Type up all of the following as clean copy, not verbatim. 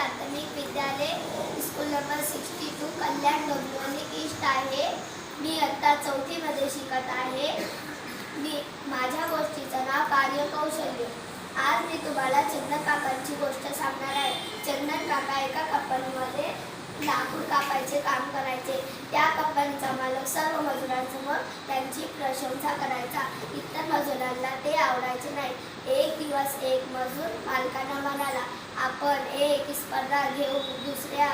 प्राथमिक विद्यालय school number 62 Kalyan Dombivli east आहे। मी आता 4थीमध्ये शिकत आहे। माझ्या गोष्टीचं नाव कार्यकौशल्य। आज मी तुम्हाला चंदन काकांची गोष्ट सांगणार आहे। चंदन काका एका कंपनीमध्ये लाकूड कापायचे काम करायचे। त्या कंपनीचा मालक सर्व मजुरांसमोर त्यांची प्रशंसा करायचा। इतर मजुरांना ते आवडायचे नाही। एक दिवस एक मजूर मालकांना म्हणाला, आपण एक स्पर्धा घेऊ, दुसऱ्या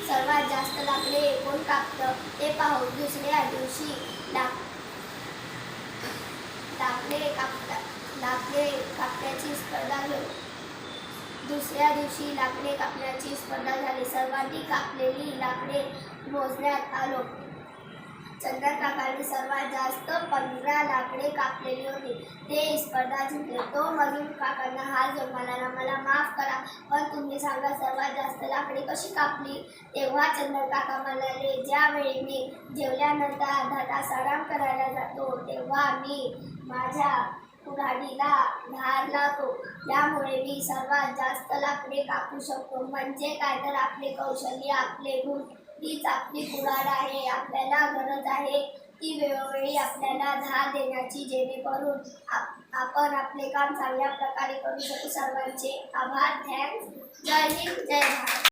सर्वात जास्त लाकडे कोण कापतं ते पाहू। दुसऱ्या दिवशी लाकडे कापण्याची स्पर्धा घेऊ। दुसऱ्या दिवशी लाकडे कापण्याची स्पर्धा झाली। सर्वांनी कापलेली लाकडे मोजण्यात आलो। चंदन काकांनी सर्वात जास्त 15 लाकडे कापलेली होती। ते स्पर्धा जिंकले। तो मजूर काकांना हात जोडून म्हणाला, मला माफ करा, पण तुम्ही सांगा सर्वात जास्त लाकडे कशी कापली? तेव्हा चंदन काका म्हणाले, ज्यावेळी मी जेवल्यानंतर अर्धा तास आराम करायला जातो तेव्हा मी माझ्या कुऱ्हाडीला धार लावतो। यामुळे मी सर्वात जास्त लाकडे कापू शकतो। म्हणजे काय तर आपले कौशल्य, आपले गुण हीच आपली कुऱ्हाड आहे। आपल्याला गरज आहे ती वेळोवेळी आपल्याला धार देण्याची, जेणेकरून आपण आपले काम चांगल्या प्रकारे करू शकू। सर्वांचे आभार। थँक्स। जय हिंद, जय भारत।